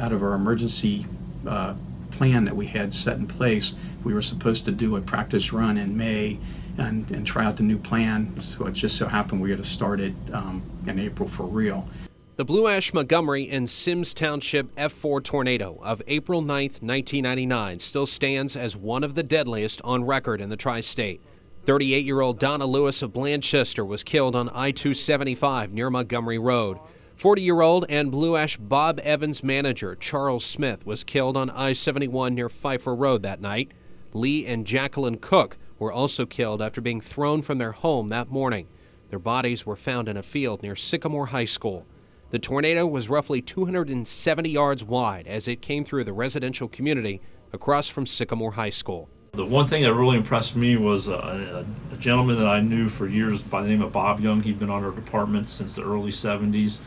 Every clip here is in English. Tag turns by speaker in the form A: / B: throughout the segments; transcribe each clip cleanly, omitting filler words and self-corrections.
A: out of our emergency plan that we had set in place. We were supposed to do a practice run in May and try out the new plan. So it just so happened we had to start it in April for real.
B: The Blue Ash Montgomery and Symmes Township F4 tornado of April 9th, 1999 still stands as one of the deadliest on record in the tri-state. 38-year-old Donna Lewis of Blanchester was killed on I-275 near Montgomery Road. 40-year-old and Blue Ash Bob Evans manager Charles Smith was killed on I-71 near Pfeiffer Road that night. Lee and Jacqueline Cook were also killed after being thrown from their home that morning. Their bodies were found in a field near Sycamore High School. The tornado was roughly 270 yards wide as it came through the residential community across from Sycamore High School.
C: The one thing that really impressed me was a gentleman that I knew for years by the name of Bob Young. He'd been on our department since the early 70s.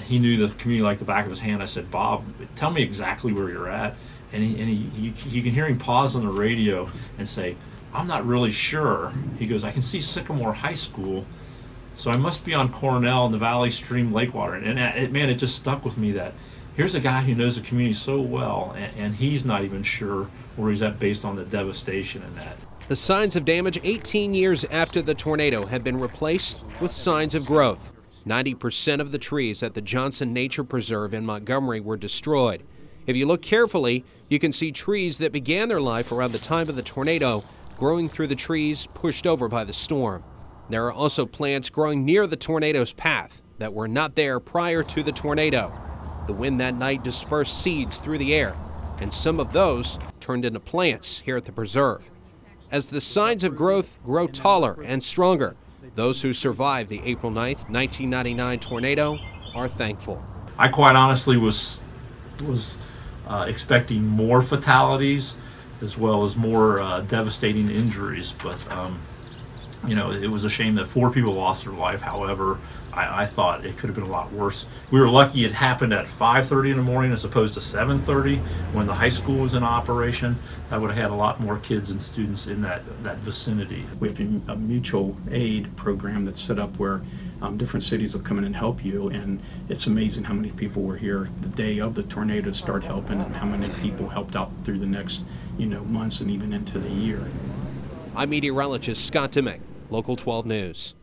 C: He knew the community like the back of his hand. I said, Bob, tell me exactly where you're at. And you can hear him pause on the radio and say, I'm not really sure. He goes, I can see Sycamore High School, so I must be on Cornell and the Valley Stream Lakewater. And it just stuck with me that here's a guy who knows the community so well, and he's not even sure where he's at based on the devastation in that.
B: The signs of damage 18 years after the tornado have been replaced with signs of growth. 90% of the trees at the Johnson Nature Preserve in Montgomery were destroyed. If you look carefully, you can see trees that began their life around the time of the tornado growing through the trees pushed over by the storm. There are also plants growing near the tornado's path that were not there prior to the tornado. The wind that night dispersed seeds through the air, and some of those turned into plants here at the preserve. As the signs of growth grow taller and stronger, those who survived the April 9th, 1999 tornado are thankful.
C: I quite honestly was expecting more fatalities as well as more devastating injuries, but it was a shame that 4 people lost their life. However, I thought it could have been a lot worse. We were lucky it happened at 5:30 in the morning as opposed to 7:30 when the high school was in operation. That would have had a lot more kids and students in that vicinity.
A: We have a mutual aid program that's set up where different cities will come in and help you, and it's amazing how many people were here the day of the tornado to start helping and how many people helped out through the next months and even into the year.
B: I'm meteorologist Scott Dimick, Local 12 News.